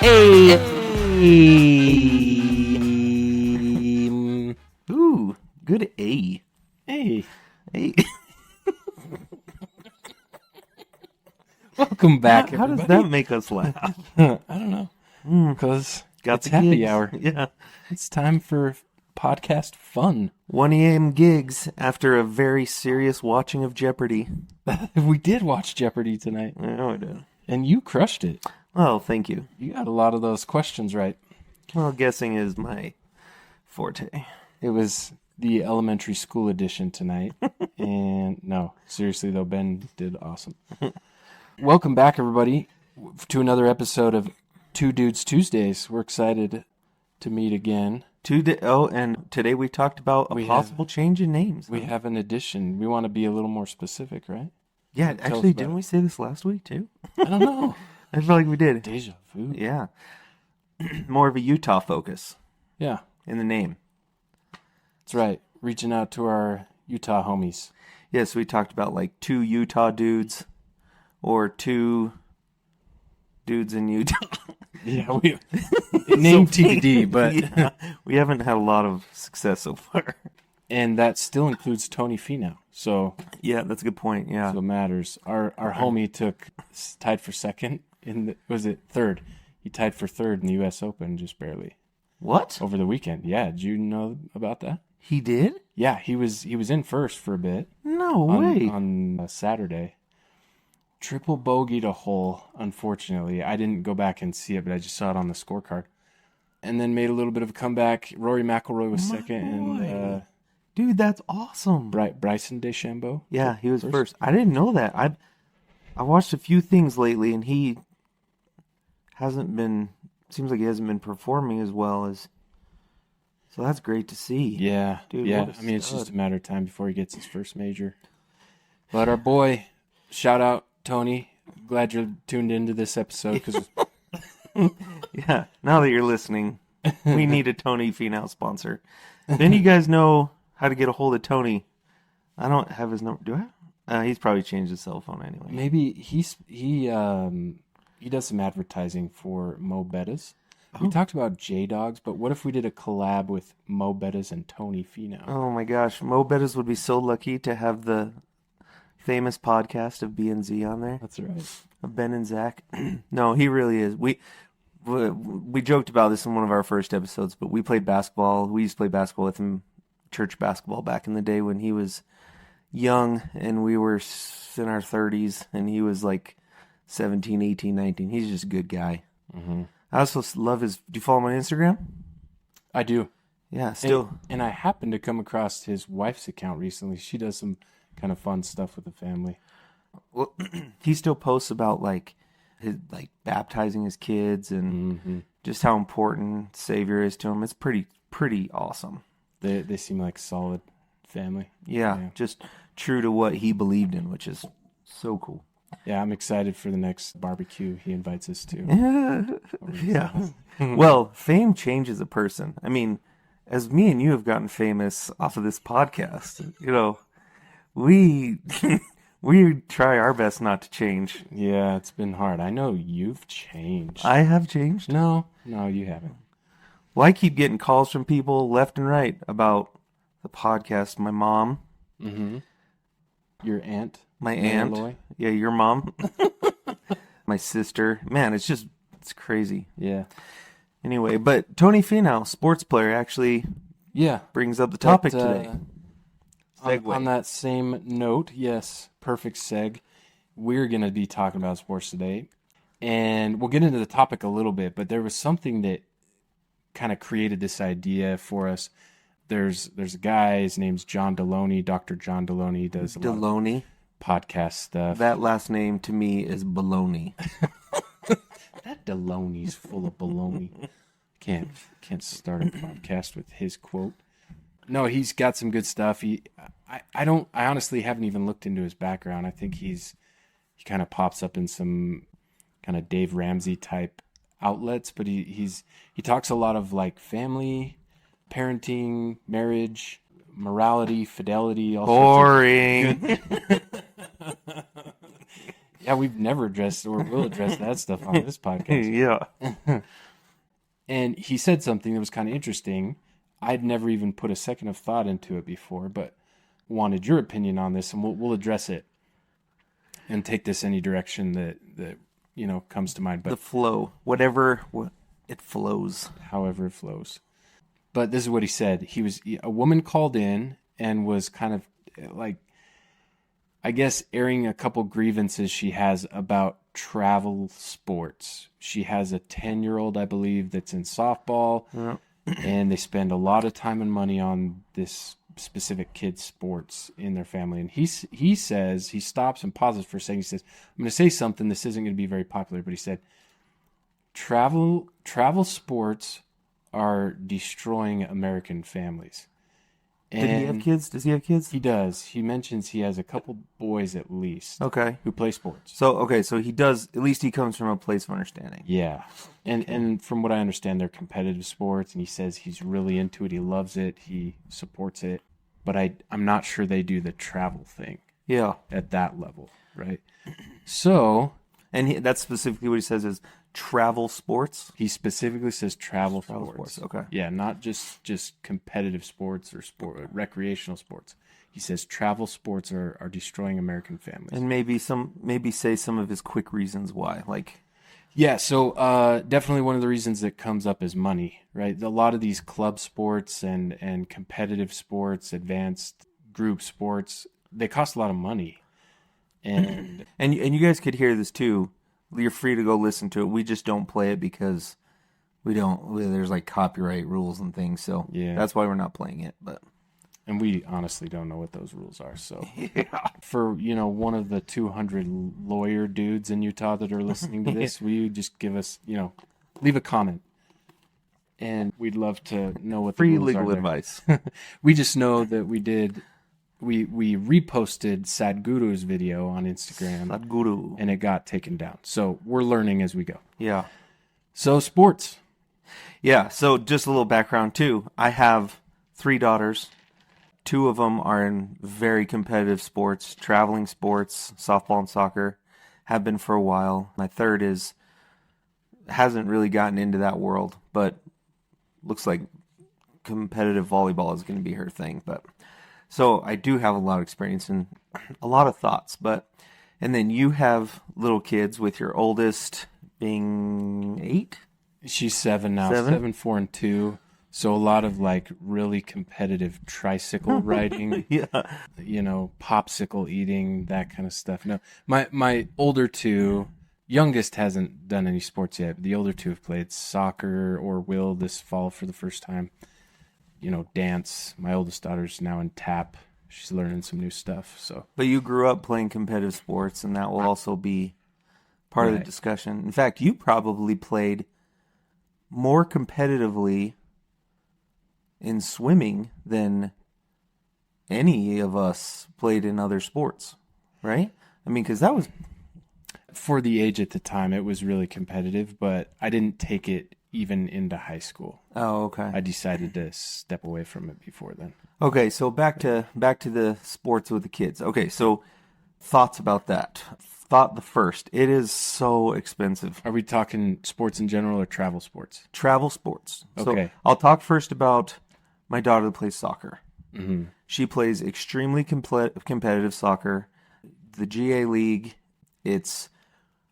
Hey. Ooh, good A. Hey. Hey. Welcome back, How does everybody. that make us laugh? I don't know. Because Got it's the happy gigs. hour. Yeah. It's time for podcast fun. 1 a.m. gigs after a very serious watching of Jeopardy. We did watch Jeopardy tonight, I know I did. and you crushed it. Well, thank you. You got a lot of those questions right. Well, guessing is my forte. It was the elementary school edition tonight. And no, seriously though, Ben did awesome. Welcome back, everybody, to another episode of Two Dudes Tuesdays. We're excited to meet again. And today we talked about a possible change in names. We have an addition. We want to be a little more specific, right? Yeah, Tell us actually, about didn't it. we say this last week too? I don't know. I feel like we did. Deja vu. Yeah. More of a Utah focus Yeah, in the name. that's right. Reaching out to our Utah homies. Yes, we talked about like 2 Utah dudes or 2 dudes in Utah. Yeah, we name TBD, but Yeah, we haven't had a lot of success so far. and that still includes Tony Finau. So Yeah, that's a good point. Yeah. it matters. Our homie tied for second was it third? He tied for third in the U.S. Open, just barely What? over the weekend. Yeah, did you know about that? He did? Yeah, he was in first for a bit. No way. On Saturday. Triple bogeyed a hole, unfortunately. I didn't go back and see it, but I just saw it on the scorecard. And then made a little bit of a comeback. Rory McIlroy was second, and Dude, that's awesome. Bryson DeChambeau. Yeah, he was first. I didn't know that. I watched a few things lately, and he seems like he hasn't been performing as well as. So that's great to see. Yeah, Dude, yeah. what a I mean, it's stud. just a matter of time before he gets his first major. But our boy, shout out Tony. Glad you're tuned into this episode because Yeah, now that you're listening, we need a Tony Finau sponsor. Then you guys know how to get a hold of Tony. I don't have his number. Do I? He's probably changed his cell phone anyway. maybe he does some advertising for Mo Bettas. We talked about J-Dogs, but what if we did a collab with Mo Bettas and Tony Finau? Oh my gosh, Mo Bettas would be so lucky to have the famous podcast of B and Z on there. That's right. Of Ben and Zach. No, he really is. We joked about this in one of our first episodes, but we played basketball. We used to play basketball with him, church basketball, back in the day when he was young and we were in our 30s and he was like 17, 18, 19. He's just a good guy. Mm-hmm. I also love his. Do you follow him on Instagram? I do. Yeah, still. And I happened to come across his wife's account recently. She does some kind of fun stuff with the family. Well, he still posts about like his baptizing his kids and just how important Savior is to him. It's pretty awesome. They seem like solid family. Yeah, just true to what he believed in, which is so cool. Yeah, I'm excited for the next barbecue he invites us to. Yeah. Well, fame changes a person. I mean, as me and you have gotten famous off of this podcast, we we try our best not to change. Yeah, it's been hard. I know you've changed. I have changed. No, you haven't. Well, I keep getting calls from people left and right about the podcast. My mom, Your aunt? my Mary aunt, Loy? yeah, your mom, my sister. Man, it's crazy. Yeah. Anyway, but Tony Finau, sports player, actually Yeah. brings up the topic But, today. Segue. on that same note, yes, perfect seg. We're going to be talking about sports today. And we'll get into the topic a little bit, but there was something that kind of created this idea for us. There's a guy, his name's John Deloney, Dr. John Deloney. He does a lot of Deloney. podcast stuff. That last name to me is baloney. That Deloney's full of baloney. Can't start a podcast with his quote. No, he's got some good stuff. I honestly haven't even looked into his background. I think he kind of pops up in some kind of Dave Ramsey type outlets, but he talks a lot of like family, parenting, marriage, morality, fidelity, all sorts Boring. Yeah, we've never addressed or will address that stuff on this podcast. Yeah. And he said something that was kind of interesting. I'd never even put a second of thought into it before, but wanted your opinion on this, and we'll address it and take this any direction that comes to mind. The But flow, it flows. however it flows. But this is what he said. A woman called in and was kind of like, I guess, airing a couple grievances she has about travel sports. She has a 10-year-old, I believe, that's in softball, Yeah. and they spend a lot of time and money on this specific kid's sports in their family. And he says, he stops and pauses for a second. He says, I'm going to say something. This isn't going to be very popular, but he said, travel sports are destroying American families. Did he have kids? Does he have kids? He does. He mentions he has a couple boys at least Okay. who play sports. So he does. At least he comes from a place of understanding. Yeah. And from what I understand, they're competitive sports, and he says he's really into it. He loves it. He supports it. But I'm not sure they do the travel thing Yeah. at that level, right? So And that's specifically what he says is travel sports. he specifically says travel sports, sports. okay. Yeah, not just competitive sports or recreational sports. He says travel sports are destroying American families. And maybe say some of his quick reasons why. Like, Yeah, so definitely one of the reasons that comes up is money, right? A lot of these club sports and competitive sports, advanced group sports, they cost a lot of money. And and you guys could hear this too. You're free to go listen to it. We just don't play it because there's like copyright rules and things. So Yeah. that's why we're not playing it. But we honestly don't know what those rules are. So for, one of the 200 lawyer dudes in Utah that are listening to this, will you just give us, leave a comment. And we'd love to know what the free rules legal are there. advice. We just know that we reposted Sadhguru's video on Instagram, Sadhguru. and it got taken down. So we're learning as we go. Yeah. So sports. Yeah. So just a little background too. I have 3 daughters. 2 of them are in very competitive sports, traveling sports, softball and soccer. Have been for a while. My third hasn't really gotten into that world, but looks like competitive volleyball is going to be her thing. But so I do have a lot of experience and a lot of thoughts. And then you have little kids with your oldest being 8. She's 7 now, 7? 7, 4, and 2. So a lot of like really competitive tricycle riding, Yeah. popsicle eating, that kind of stuff. No, my older 2, youngest hasn't done any sports yet. But the older 2 have played soccer or will this fall for the first time. Dance. My oldest daughter's now in tap. She's learning some new stuff. So But you grew up playing competitive sports, and that will also be part of the Right. discussion. In fact, you probably played more competitively in swimming than any of us played in other sports, right? I mean, because that was for the age at the time, it was really competitive, but I didn't take it even into high school. okay. I decided to step away from it before then. Okay, so back to the sports with the kids. Okay, so thoughts about that. Thought the first, it is so expensive. Are we talking sports in general or travel sports? Travel sports. Okay. So I'll talk first about my daughter that plays soccer. Mm-hmm. She plays extremely competitive soccer. The GA League,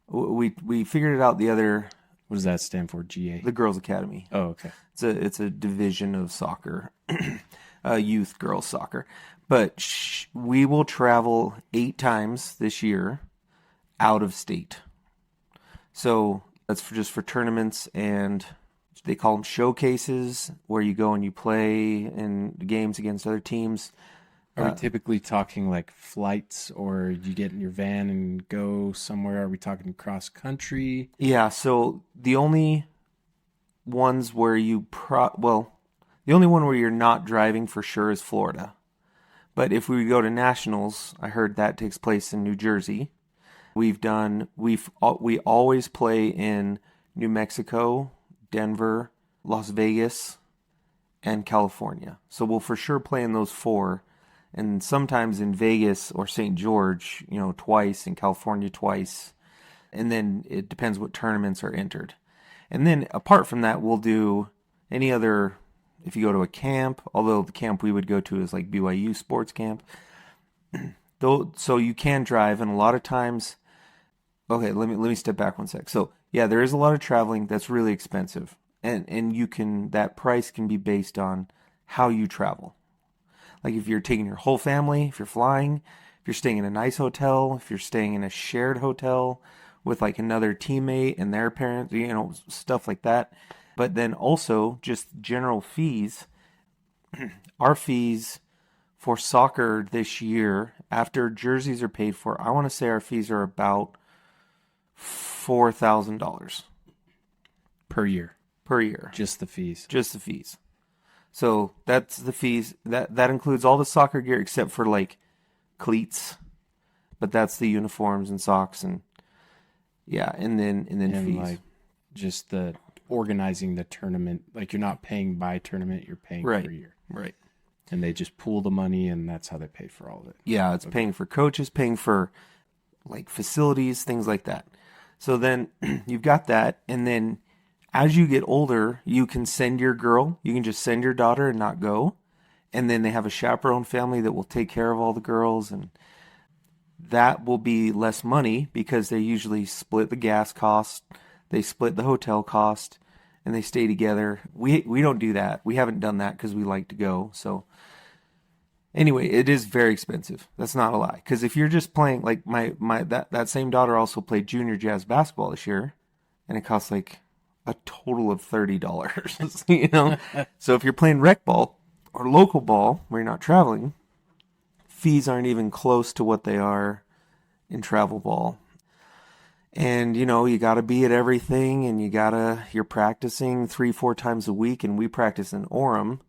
we figured it out What does that stand for? GA? the Girls Academy. Oh, okay. It's a division of soccer, youth girls soccer. But we will travel 8 times this year out of state. So that's just for tournaments, and they call them showcases, where you go and you play in games against other teams. Are we typically talking like flights, or you get in your van and go somewhere? Are we talking cross country? Yeah, so the only ones where the only one where you're not driving for sure is Florida. But if we go to nationals, I heard that takes place in New Jersey. We always play in New Mexico, Denver, Las Vegas, and California. So we'll for sure play in those 4. And sometimes in Vegas or St. George, twice, in California twice. And then it depends what tournaments are entered. And then apart from that, we'll do any other, if you go to a camp, although the camp we would go to is like BYU sports camp. Though, so you can drive, and a lot of times, okay, let me step back one sec. So yeah, there is a lot of traveling that's really expensive. And that price can be based on how you travel. Like if you're taking your whole family, if you're flying, if you're staying in a nice hotel, if you're staying in a shared hotel with like another teammate and their parents, stuff like that. But then also just general fees. Our fees for soccer this year, after jerseys are paid for, I want to say our fees are about $4,000 per year. per year. Just the fees. Just the fees. So that's the fees. That includes all the soccer gear except for like cleats, but that's the uniforms and socks and then fees. Like just the organizing the tournament. Like you're not paying by tournament, you're paying Right. per year. Right. And they just pool the money, and that's how they pay for all of it. Yeah, it's paying for coaches, paying for like facilities, things like that. So then you've got that, and then as you get older, you can send your girl, you can just send your daughter and not go. And then they have a chaperone family that will take care of all the girls, and that will be less money because they usually split the gas cost, they split the hotel cost, and they stay together. We don't do that. We haven't done that because we like to go. So anyway, it is very expensive. That's not a lie. Because if you're just playing, like that same daughter also played junior jazz basketball this year, and it costs like a total of $30. So if you're playing rec ball or local ball where you're not traveling, fees aren't even close to what they are in travel ball. And you got to be at everything, and you're practicing 3-4 times a week, and we practice in Orem.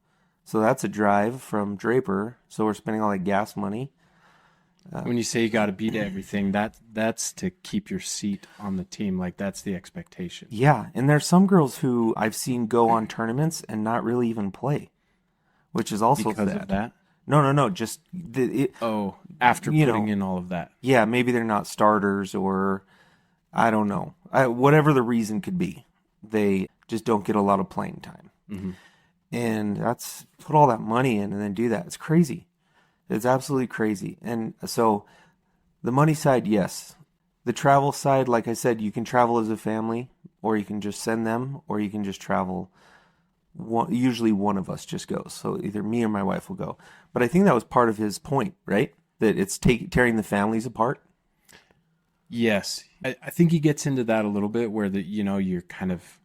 So that's a drive from Draper. So we're spending all that gas money. When you say you got to beat everything, that's to keep your seat on the team. Like that's the expectation. Yeah, and there's some girls who I've seen go on tournaments and not really even play, which is also Because sad. of that? No, just After putting in all of that. Yeah, maybe they're not starters, or I don't know. Whatever the reason could be, they just don't get a lot of playing time. Mm-hmm. And that's put all that money in and then do that. It's crazy. It's absolutely crazy. And so the money side, yes. The travel side, like I said, you can travel as a family, or you can just send them, or you can just travel. Usually one of us just goes. So either me or my wife will go. But I think that was part of his point, right? That it's tearing the families apart. Yes. I think he gets into that a little bit where you're kind of,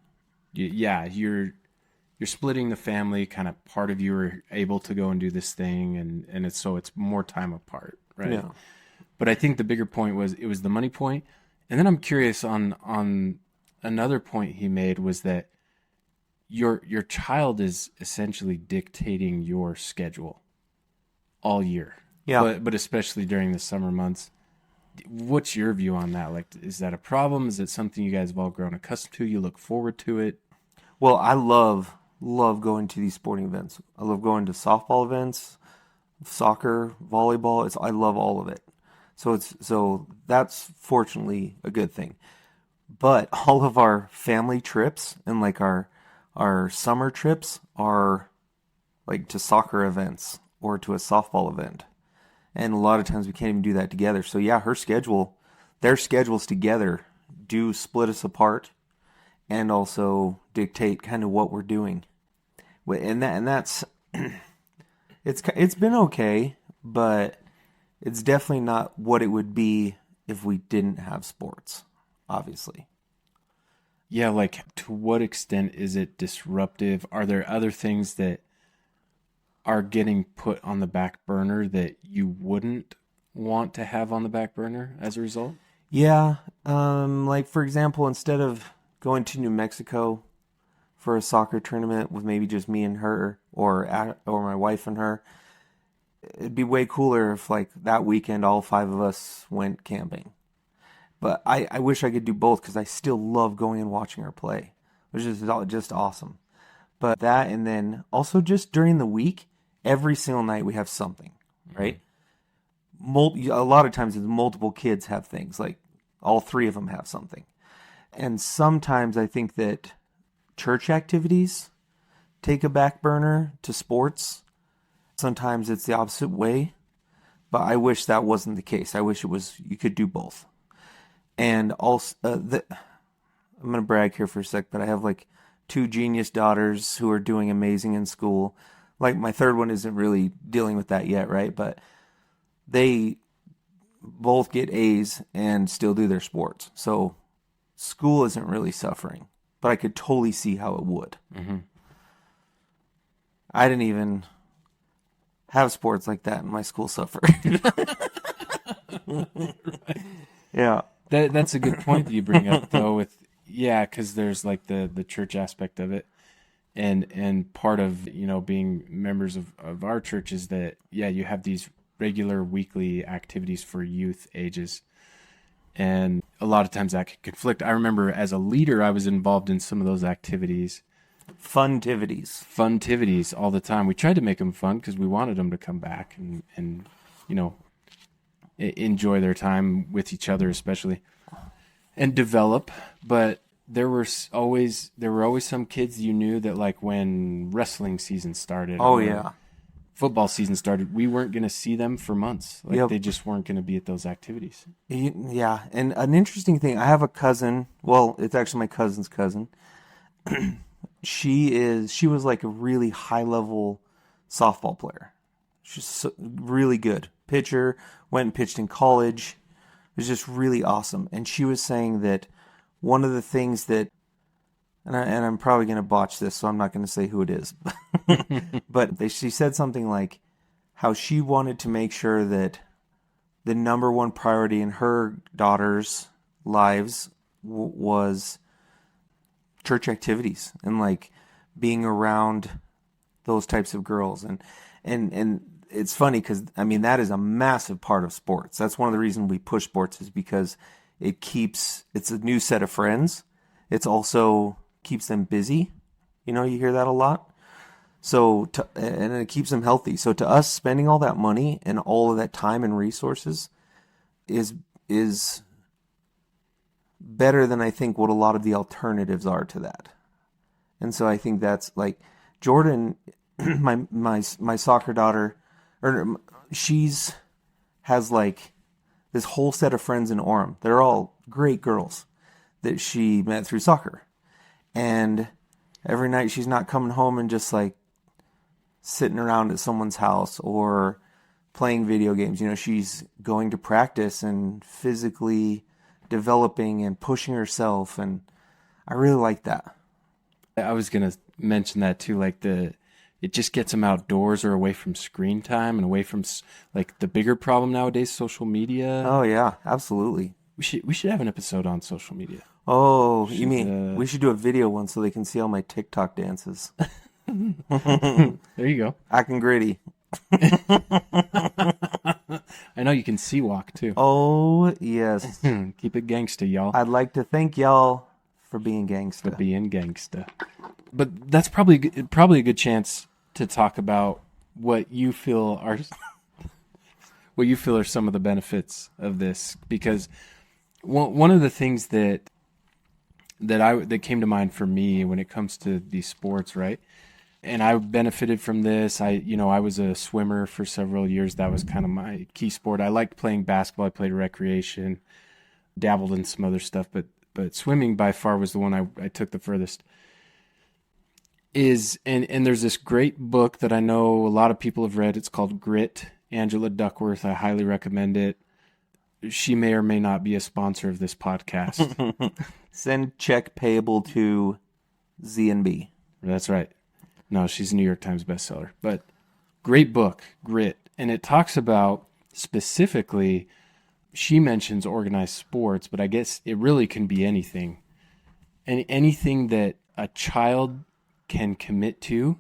you're splitting the family, kind of part of you are able to go and do this thing, and it's more time apart, right? Yeah. But I think the bigger point was the money point. And then I'm curious on another point he made was that your child is essentially dictating your schedule all year. Yeah. But especially during the summer months. What's your view on that? Like, is that a problem? Is it something you guys have all grown accustomed to? You look forward to it? Well, I love going to these sporting events. I love going to softball events, soccer, volleyball. I love all of it. So that's fortunately a good thing. But all of our family trips and like our summer trips are like to soccer events or to a softball event. And a lot of times we can't even do that together. So yeah, their schedules together do split us apart and also dictate kind of what we're doing. And that's it's been okay, but it's definitely not what it would be if we didn't have sports, obviously. Yeah, like to what extent is it disruptive? Are there other things that are getting put on the back burner that you wouldn't want to have on the back burner as a result? Yeah, like for example, instead of going to New Mexico for a soccer tournament with maybe just me and her, or my wife and her, it'd be way cooler if like that weekend all 5 of us went camping. But I wish I could do both because I still love going and watching her play, which is just awesome. But that, and then also just during the week, every single night we have something. right? A lot of times, multiple kids have things, like all three of them have something. And sometimes I think that church activities take a back burner to sports. Sometimes it's the opposite way, but I wish that wasn't the case. I wish you could do both. And also, I'm going to brag here for a sec, but I have like 2 genius daughters who are doing amazing in school. Like my third one isn't really dealing with that yet, right? But they both get A's and still do their sports. So school isn't really suffering, but I could totally see how it would. Mm-hmm. I didn't even have sports like that in my school suffer. Yeah. That's a good point that you bring up, though. Because there's like the church aspect of it, and part of being members of our church is that you have these regular weekly activities for youth ages, and a lot of times that can conflict. I remember as a leader, I was involved in some of those activities. Funtivities all the time. We tried to make them fun because we wanted them to come back and enjoy their time with each other, especially, and develop. But there were always some kids you knew that, like, when wrestling season started, football season started, we weren't going to see them for months. Like, they just weren't going to be at those activities. Yeah, and an interesting thing, I have a cousin. Well, it's actually my cousin's cousin. She was like a really high level softball player. She's really good pitcher. Went and pitched in college. It was just really awesome. And she was saying that one of the things that, and I'm probably going to botch this, so I'm not going to say who it is, but she said something like how she wanted to make sure that the number one priority in her daughters' lives was church activities and like being around those types of girls. And it's funny because, I mean, that is a massive part of sports. That's one of the reasons we push sports, is because it's a new set of friends. It's also keeps them busy. You hear that a lot. So, and it keeps them healthy. So to us, spending all that money and all of that time and resources is better than I think what a lot of the alternatives are to that. And so I think that's like Jordan, my soccer daughter, has like this whole set of friends in Orem. They're all great girls that she met through soccer. And every night she's not coming home and just like sitting around at someone's house or playing video games. She's going to practice and physically developing and pushing herself. And I really like that. I was going to mention that too, like it just gets them outdoors or away from screen time and away from like the bigger problem nowadays, social media. Oh yeah, absolutely. We should have an episode on social media. Oh, you mean we should do a video one so they can see all my TikTok dances. There you go. Acting gritty. I know you can sea walk too. Oh yes. Keep it gangsta, y'all. I'd like to thank y'all for being gangsta. But that's probably a good chance to talk about what you feel are some of the benefits of this, because one of the things that came to mind for me when it comes to these sports, right? And I benefited from this. I was a swimmer for several years. That was kind of my key sport. I liked playing basketball. I played recreation, dabbled in some other stuff, but swimming by far was the one I took the furthest. And there's this great book that I know a lot of people have read. It's called Grit. Angela Duckworth. I highly recommend it. She may or may not be a sponsor of this podcast. Send check payable to ZNB. That's right. No, she's a New York Times bestseller. But great book, Grit. And it talks about specifically, she mentions organized sports, but I guess it really can be anything. And anything that a child can commit to.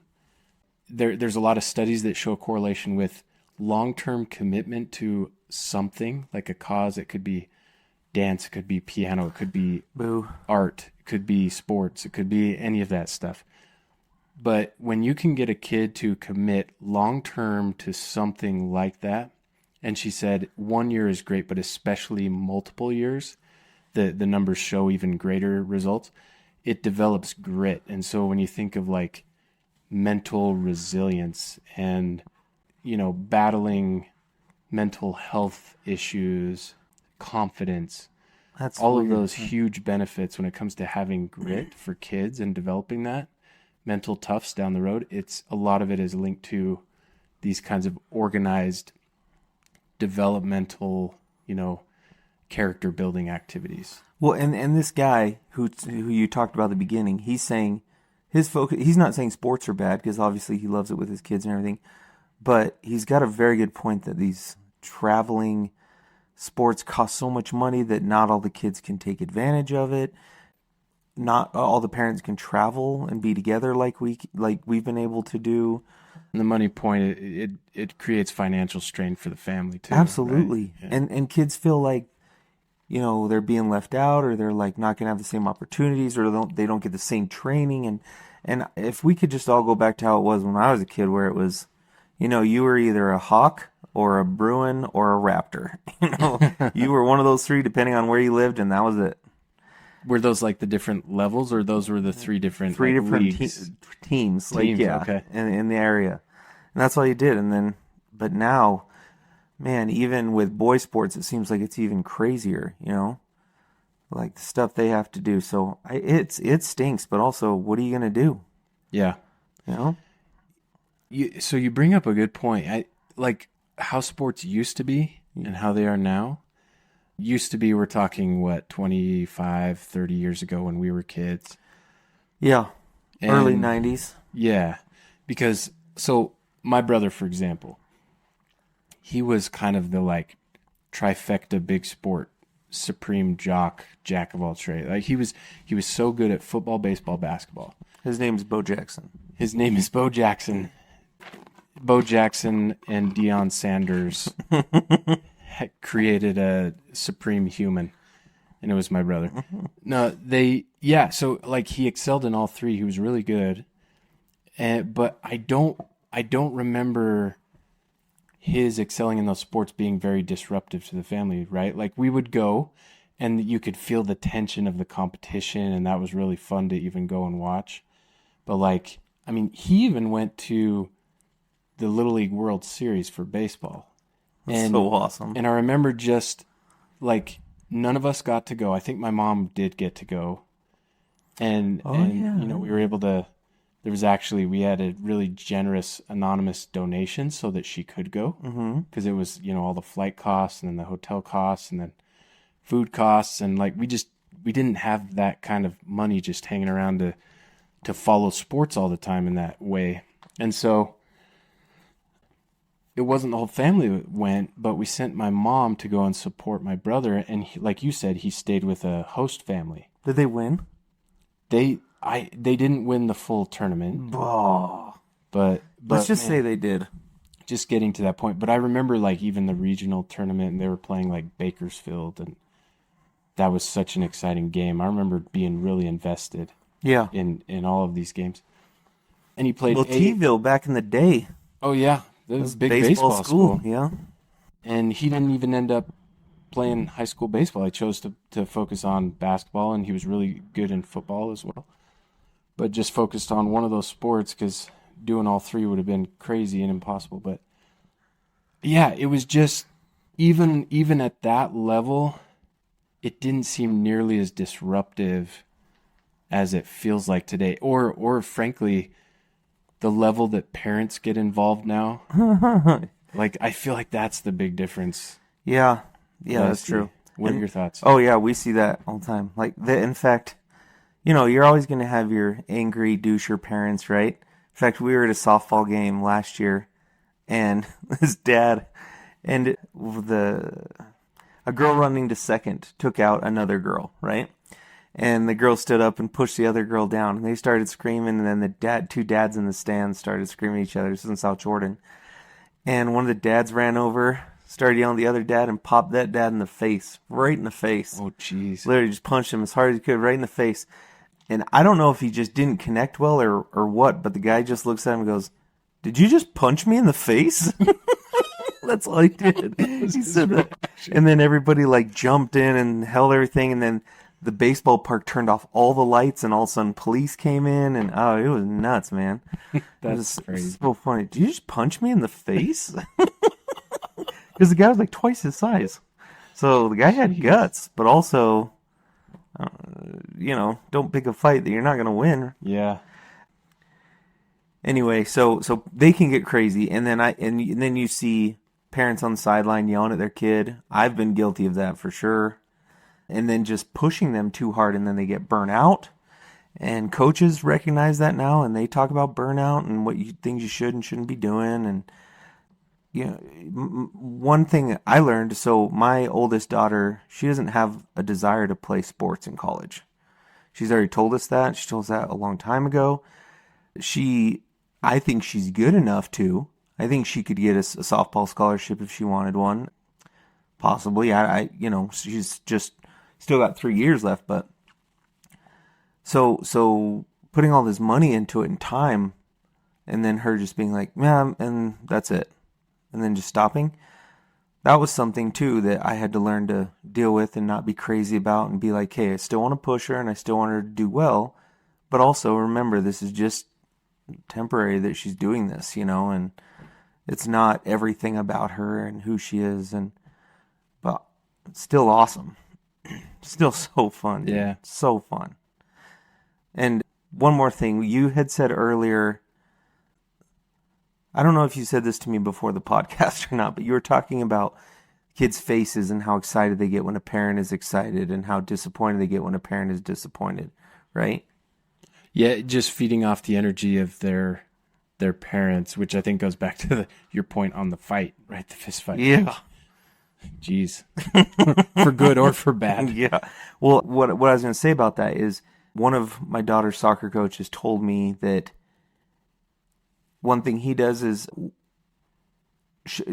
There's a lot of studies that show a correlation with long-term commitment to something, like a cause. It could be dance, it could be piano, it could be art, it could be sports, it could be any of that stuff. But when you can get a kid to commit long term to something like that, and she said 1 year is great, but especially multiple years, the numbers show even greater results. It develops grit. And so when you think of like mental resilience and, battling mental health issues, confidence, That's all of weird. those huge benefits when it comes to having grit for kids and developing that mental toughs down the road, a lot of it is linked to these kinds of organized developmental, character building activities. Well, and this guy who you talked about at the beginning, he's saying his focus. He's not saying sports are bad because obviously he loves it with his kids and everything, but he's got a very good point that these traveling sports cost so much money that not all the kids can take advantage of it. Not all the parents can travel and be together like we've been able to do. And the money point, it creates financial strain for the family too. Absolutely. Right? Yeah. And kids feel like, they're being left out, or they're like not going to have the same opportunities, or they don't get the same training. And if we could just all go back to how it was when I was a kid, where it was, you were either a Hawk or a Bruin or a Raptor. You were one of those three depending on where you lived, and that was it. Were those like the different levels, or those were the three different leagues? Teams, Okay. in the area, and that's all you did. And then, but now, man, even with boy sports, it seems like it's even crazier. Like the stuff they have to do. So it stinks, but also, what are you gonna do? Yeah. So you bring up a good point. I like how sports used to be and how they are now. Used to be, we're talking, 25, 30 years ago when we were kids. Yeah. And Early 90s. Yeah. Because, so my brother, for example, he was kind of the like trifecta big sport, supreme jack of all trades. Like he was so good at football, baseball, basketball. His name's Bo Jackson. His name is Bo Jackson. Bo Jackson and Deion Sanders created a supreme human, and it was my brother. No, so like he excelled in all three. He was really good, but I don't remember his excelling in those sports being very disruptive to the family, right? Like we would go, and you could feel the tension of the competition, and that was really fun to even go and watch. But like, I mean, he even went to the Little League World Series for baseball. That's so awesome. And I remember just like none of us got to go. I think my mom did get to go. And we were able to, we had a really generous anonymous donation so that she could go. Because it was, all the flight costs and then the hotel costs and then food costs. And like, we didn't have that kind of money just hanging around to follow sports all the time in that way. And so it wasn't the whole family that went, but we sent my mom to go and support my brother. And like you said, he stayed with a host family. Did they win? They didn't win the full tournament. Oh. But Let's just say they did. Just getting to that point. But I remember like even the regional tournament, and they were playing like Bakersfield, and that was such an exciting game. I remember being really invested. Yeah. In all of these games. And he played T-ville back in the day. Oh yeah. It was a big baseball school. Yeah. And he didn't even end up playing high school baseball. I chose to focus on basketball, and he was really good in football as well. But just focused on one of those sports because doing all three would have been crazy and impossible. But yeah, it was just even at that level, it didn't seem nearly as disruptive as it feels like today. Or frankly, the level that parents get involved now. Like, I feel like that's the big difference. Yeah, that's true. What are your thoughts? Oh, yeah, we see that all the time. Like, in fact, you're always going to have your angry doucher parents, right? In fact, we were at a softball game last year, and his dad and a girl running to second took out another girl, right? And the girl stood up and pushed the other girl down. And they started screaming, and then the two dads in the stands started screaming at each other. This is in South Jordan. And one of the dads ran over, started yelling at the other dad, and popped that dad in the face, right in the face. Oh, jeez. Literally just punched him as hard as he could, right in the face. And I don't know if he just didn't connect well or what, but the guy just looks at him and goes, "Did you just punch me in the face?" That's all he did. He said that. And then everybody like jumped in and held everything, and then the baseball park turned off all the lights, and all of a sudden police came in, and oh, it was nuts, man. That's crazy. So funny. Did you just punch me in the face? Because the guy was like twice his size. So the guy had guts, but also, don't pick a fight that you're not going to win. Yeah. Anyway, so they can get crazy, and then you see parents on the sideline yelling at their kid. I've been guilty of that for sure. And then just pushing them too hard, and then they get burnt out. And coaches recognize that now, and they talk about burnout and things you should and shouldn't be doing. And one thing I learned, so my oldest daughter, she doesn't have a desire to play sports in college. She's already told us that. She told us that a long time ago. I think she's good enough to. I think she could get a softball scholarship if she wanted one. Possibly. She's just still got 3 years left, but so putting all this money into it and time, and then her just being like, yeah, and that's it. And then just stopping. That was something too that I had to learn to deal with and not be crazy about, and be like, hey, I still want to push her and I still want her to do well, but also remember this is just temporary that she's doing this, and it's not everything about her and who she is, but it's still awesome. Still so fun. Dude. Yeah. So fun. And one more thing, you had said earlier, I don't know if you said this to me before the podcast or not, but you were talking about kids' faces and how excited they get when a parent is excited and how disappointed they get when a parent is disappointed, right? Yeah, just feeding off the energy of their parents, which I think goes back to your point on the fight, right? The fist fight. Yeah. Jeez. For good or for bad. Yeah. Well, what I was going to say about that is one of my daughter's soccer coaches told me that one thing he does is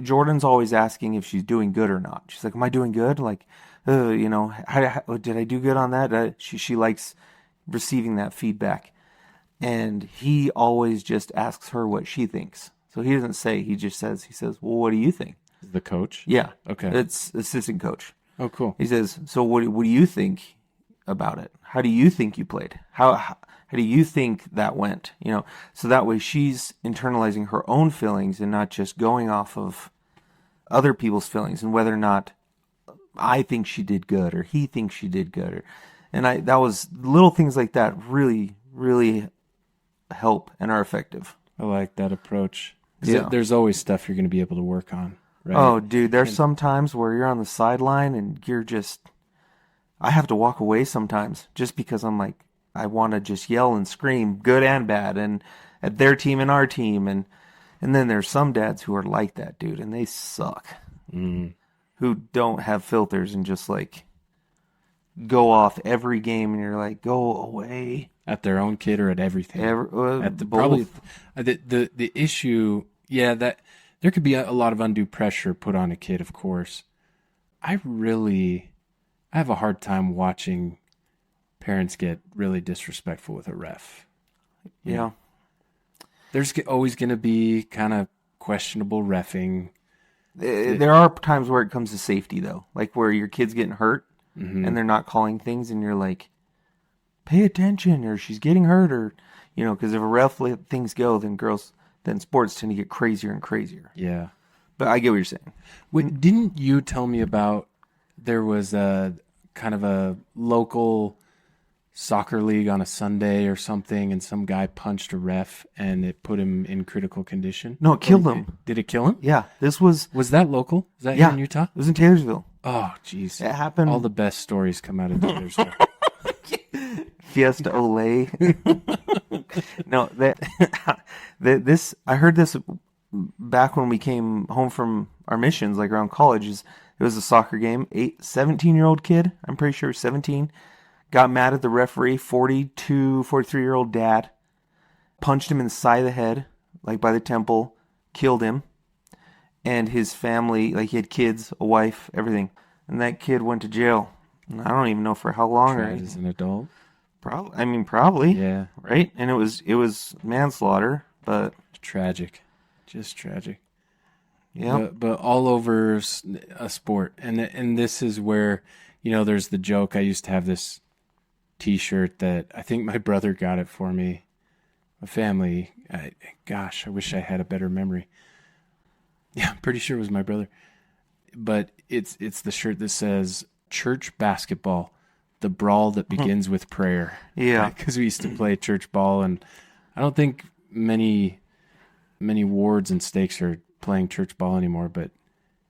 Jordan's always asking if she's doing good or not. She's like, am I doing good? Like, how, did I do good on that? She likes receiving that feedback. And he always just asks her what she thinks. So he doesn't say, he says, well, what do you think? The coach? Yeah. Okay. It's assistant coach. Oh, cool. He says, so what do you think about it? How do you think you played? How do you think that went? So that way she's internalizing her own feelings and not just going off of other people's feelings and whether or not I think she did good or he thinks she did good. That was little things like that really, really help and are effective. I like that approach. Yeah. There's always stuff you're going to be able to work on, right? Oh, dude, there's some times where you're on the sideline and I have to walk away sometimes just because I'm like, I want to just yell and scream, good and bad, and at their team and our team. And then there's some dads who are like that, dude, and they suck. Mm. Who don't have filters and just like go off every game, and you're like, go away. At their own kid or at everything? At the probably the issue, yeah, that there could be a lot of undue pressure put on a kid, of course. I have a hard time watching parents get really disrespectful with a ref. Yeah. There's always going to be kind of questionable reffing. There are times where it comes to safety, though, like where your kid's getting hurt Mm-hmm. and they're not calling things, and you're like, pay attention, or she's getting hurt, or because if a ref let things go, then sports tend to get crazier and crazier. Yeah. But I get what you're saying. Didn't you tell me about there was a kind of a local soccer league on a Sunday or something, and some guy punched a ref and it put him in critical condition? No, it killed him. Did it kill him? Yeah, this was that local? Is that yeah, here in Utah? It was in Taylorsville. Oh, jeez. It happened. All the best stories come out of Taylorsville. Fiesta Olay. No, this I heard this back when we came home from our missions, like around college. It was a soccer game. 17-year-old kid, I'm pretty sure 17, got mad at the referee. 43-year-old dad punched him in the side of the head, like by the temple, killed him. And his family, like he had kids, a wife, everything. And that kid went to jail. And I don't even know for how long. Tried as an adult. Probably. Yeah, Right? And it was manslaughter, but tragic, just tragic. yeah. But all over a sport, and this is where, there's the joke. I used to have this T-shirt that I think my brother got it for me. My family. Gosh, I wish I had a better memory. Yeah, I'm pretty sure it was my brother. But it's the shirt that says "Church Basketball, the brawl that begins with prayer." Yeah. Because we used to play church ball, and I don't think many wards and stakes are playing church ball anymore. But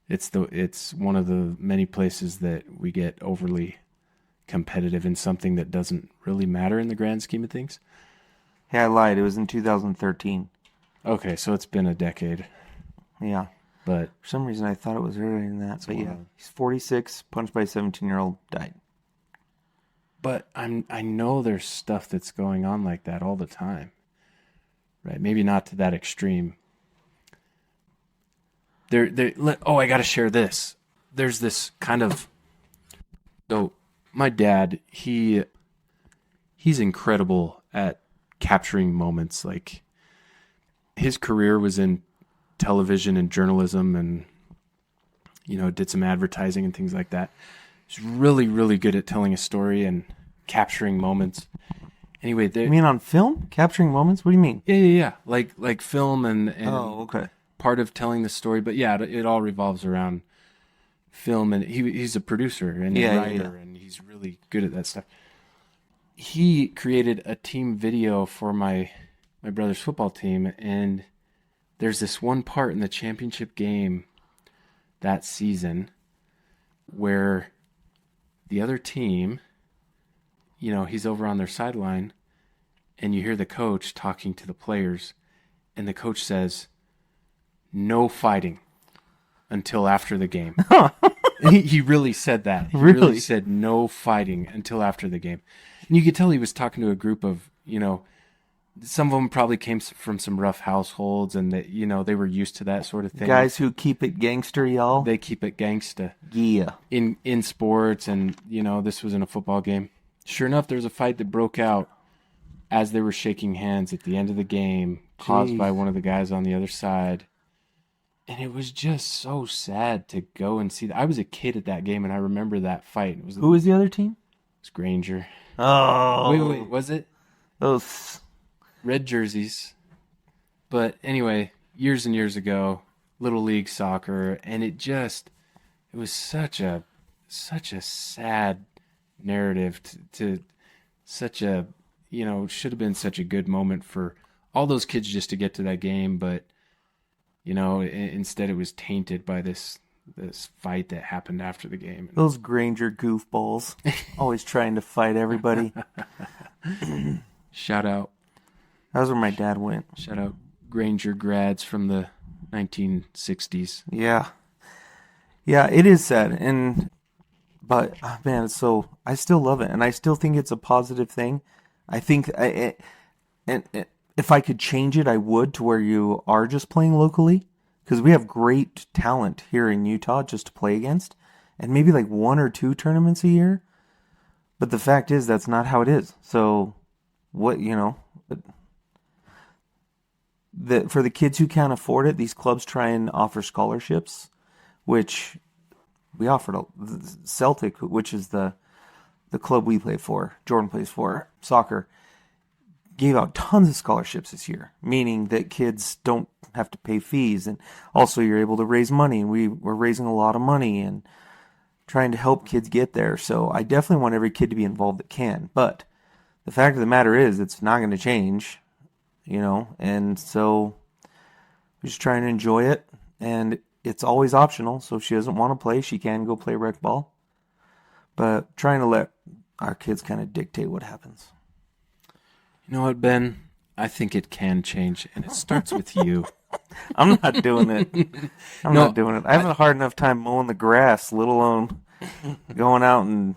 it's one of the many places that we get overly competitive in something that doesn't really matter in the grand scheme of things. Yeah, I lied. It was in 2013. Okay, so it's been a decade, Yeah. but For some reason, I thought it was earlier than that. But yeah, wild. he's 46, punched by a 17-year-old, died. I know there's stuff that's going on like that all the time, right? Maybe not to that extreme. I got to share this. There's this kind of. So my dad, he's incredible at capturing moments. Like his career was in television and journalism, and did some advertising and things like that. He's really, really good at telling a story and capturing moments. Anyway, You mean on film? Capturing moments? What do you mean? yeah. Like film and Oh, okay. part of telling the story. But yeah, it all revolves around film, and he's a producer and a writer, and he's really good at that stuff. He created a team video for my brother's football team, and there's this one part in the championship game that season where the other team, he's over on their sideline, and you hear the coach talking to the players, and the coach says, "No fighting until after the game." he really said that. He really said no fighting until after the game. And you could tell he was talking to a group of, some of them probably came from some rough households, and that, they were used to that sort of thing. Guys who keep it gangster, y'all. They keep it gangsta. Yeah. In sports, and, this was in a football game. Sure enough, there was a fight that broke out as they were shaking hands at the end of the game, caused by one of the guys on the other side. And it was just so sad to go and see that. I was a kid at that game, and I remember that fight. Who was the other team? It was Granger. Oh. Wait, was it? Those Red jerseys. But anyway, years and years ago, Little League soccer, and it was such a sad narrative to such a, should have been such a good moment for all those kids just to get to that game, but instead it was tainted by this fight that happened after the game. Those Granger goofballs, always trying to fight everybody. Shout out. That was where my dad went. Shout out Granger grads from the 1960s. Yeah. Yeah, it is sad. But man, so I still love it, and I still think it's a positive thing. I think if I could change it, I would, to where you are just playing locally, because we have great talent here in Utah just to play against, and maybe like 1 or 2 tournaments a year. But the fact is, that's not how it is. So, for the kids who can't afford it, these clubs try and offer scholarships, which we offered. Celtic, which is the club we play for, Jordan plays for, soccer, gave out tons of scholarships this year, meaning that kids don't have to pay fees, and also you're able to raise money, and we're raising a lot of money and trying to help kids get there. So I definitely want every kid to be involved that can, but the fact of the matter is, it's not going to change, and so we're just trying to enjoy it, and it's always optional, so if she doesn't want to play, she can go play rec ball, but trying to let our kids kind of dictate what happens. You know what, Ben? I think it can change, and it starts with you. I'm not doing it. I'm not doing it. I have a hard enough time mowing the grass, let alone going out and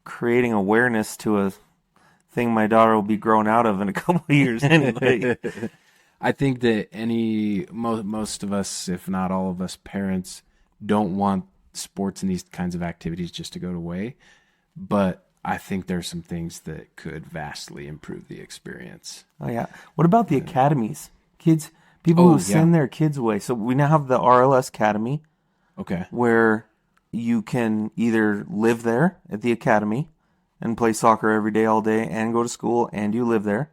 creating awareness to a thing my daughter will be grown out of in a couple of years anyway. I think that most of us, if not all of us, parents don't want sports and these kinds of activities just to go away. But I think there's some things that could vastly improve the experience. Oh yeah. What about the academies? Kids, people who send their kids away. So we now have the RLS Academy, Okay. where you can either live there at the academy and play soccer every day, all day, and go to school, and you live there.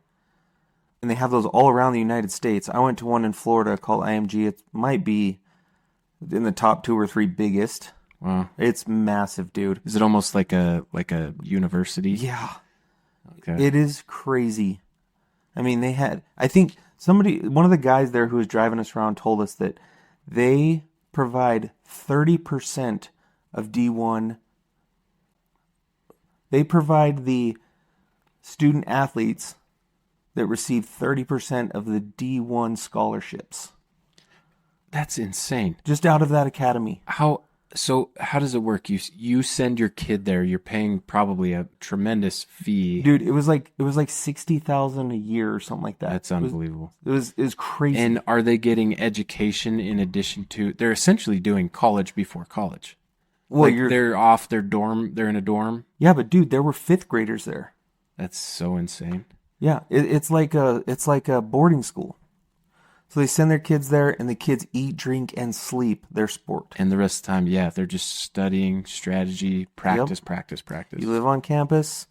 And they have those all around the United States. I went to one in Florida called IMG. It might be in the top 2 or 3 biggest. Wow. It's massive, dude. Is it almost like a university? Yeah. Okay. It is crazy. I mean, I think one of the guys there who was driving us around told us that they provide 30% of D1. They provide the student athletes that receive 30% of the D1 scholarships. That's insane. Just out of that academy. How does it work? You send your kid there. You're paying probably a tremendous fee. Dude, it was like $60,000 a year or something like that. That's unbelievable. It was crazy. And are they getting education in addition to? They're essentially doing college before college. Well, Like they're off their dorm. They're in a dorm. yeah, but dude, there were 5th graders there. That's so insane. Yeah, it's like a boarding school. So they send their kids there, and the kids eat, drink, and sleep their sport. And the rest of the time, yeah, they're just studying strategy, practice. You live on campus,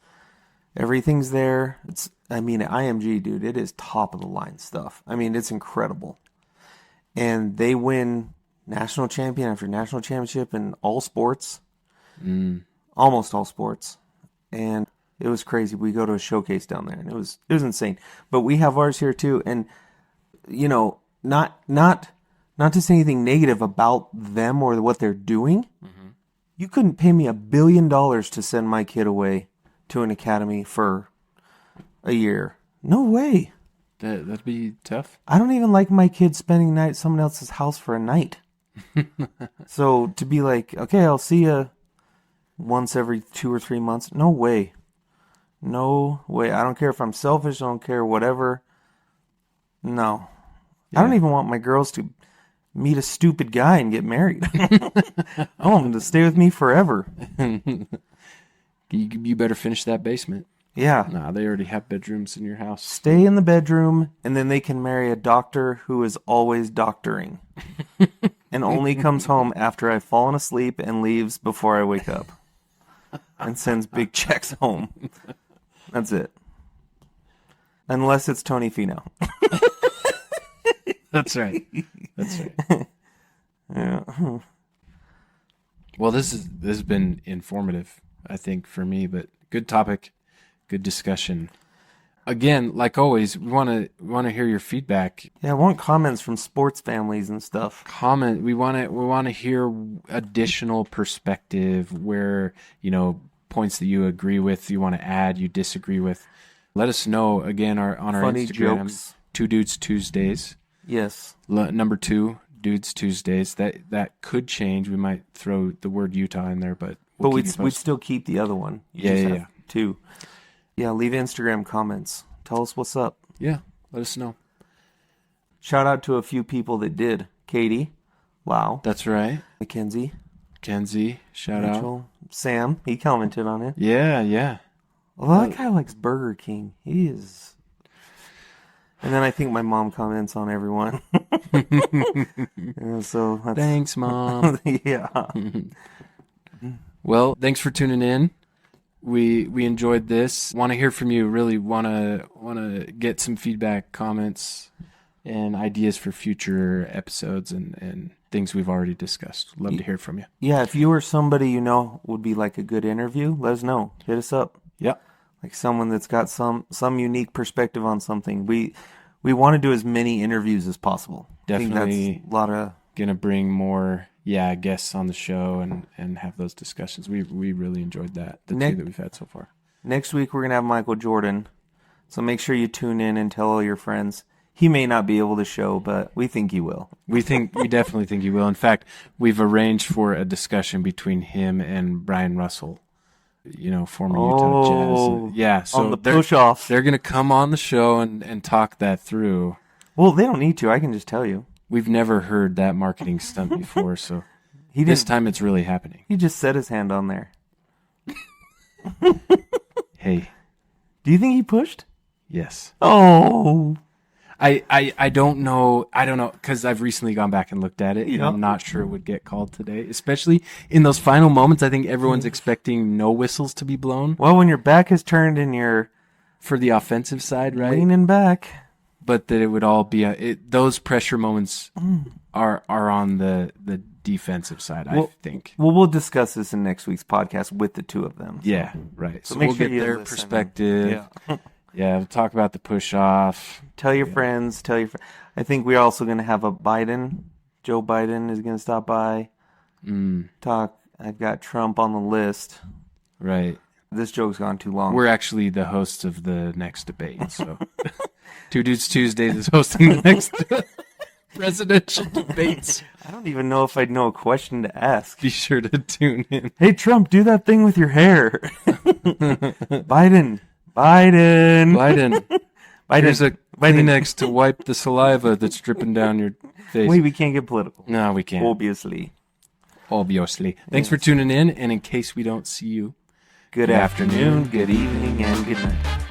everything's there. At IMG, dude, it is top of the line stuff. I mean, it's incredible. And they win national champion after national championship in all sports, almost all sports. And it was crazy. We go to a showcase down there, and it was insane. But we have ours here too, and you know, not to say anything negative about them or what they're doing. Mm-hmm. You couldn't pay me $1 billion to send my kid away to an academy for a year. No way. That'd be tough. I don't even like my kid spending night at someone else's house for a night. So to be like, okay, I'll see you once every 2 or 3 months. No way. No way. I don't care if I'm selfish. I don't care whatever. No. Yeah. I don't even want my girls to meet a stupid guy and get married. I want them to stay with me forever. You better finish that basement. Yeah. Nah, they already have bedrooms in your house. Stay in the bedroom, and then they can marry a doctor who is always doctoring. And only comes home after I've fallen asleep and leaves before I wake up. And sends big checks home. That's it. Unless it's Tony Fino. That's right. That's right. Yeah. Well, this has been informative, I think, for me, but good topic, good discussion. Again, like always, we want to hear your feedback. Yeah, I want comments from sports families and stuff. Comment. We want to hear additional perspective where, points that you agree with, you want to add, you disagree with. Let us know again on our Funny Instagram. Jokes. 2 Dudes Tuesdays. Yes. Number 2 Dudes Tuesdays. That could change. We might throw the word Utah in there, but we'd still keep the other one. Yeah. 2. Yeah, leave Instagram comments. Tell us what's up. Yeah, let us know. Shout out to a few people that did. Katie, Lau. That's right. Mackenzie. Kenzie, shout Rachel, out. Sam, he commented on it. Yeah. Well, that guy likes Burger King. He is. And then I think my mom comments on everyone. So thanks, Mom. Yeah. Well, thanks for tuning in. We enjoyed this. Want to hear from you. Really want to get some feedback, comments, and ideas for future episodes and things we've already discussed. Love to hear from you. Yeah, if you or somebody you know would be like a good interview, let us know. Hit us up. Yep. Like someone that's got some unique perspective on something. We want to do as many interviews as possible. Definitely. I think that's a lot of gonna bring more guests on the show and have those discussions. We really enjoyed that. The 2 that we've had so far. Next week we're gonna have Michael Jordan. So make sure you tune in and tell all your friends. He may not be able to show, but we think he will. We definitely think he will. In fact, we've arranged for a discussion between him and Brian Russell, former Utah Jazz. Yeah, so on the push-off. They're going to come on the show and talk that through. Well, they don't need to. I can just tell you. We've never heard that marketing stunt before, so this time it's really happening. He just set his hand on there. Hey, Do you think he pushed? yes. Oh. I don't know. I don't know because I've recently gone back and looked at it, and Yeah. I'm not sure it would get called today, especially in those final moments. I think everyone's expecting no whistles to be blown Well, when your back is turned and you're for the offensive side, right? leaning back. But that it would all be those pressure moments are on the defensive side. I think. Well, we'll discuss this in next week's podcast with the two of them. Yeah, right. So make we'll sure get you their listen. perspective. Yeah. Yeah, we'll talk about the push off. Tell your friends. I think we're also going to have a Biden. Joe Biden is going to stop by. Talk. I've got Trump on the list. Right. This joke's gone too long. We're actually the hosts of the next debate. So, Two Dudes Tuesdays is hosting the next presidential debates. I don't even know if I'd know a question to ask. Be sure to tune in. Hey, Trump, do that thing with your hair. Biden. Biden, Biden. here's a Kleenex to wipe the saliva that's dripping down your face. Wait, we can't get political. No, we can't. Obviously. Obviously. Thanks for tuning in, and in case we don't see you, Good afternoon, good evening, and good night.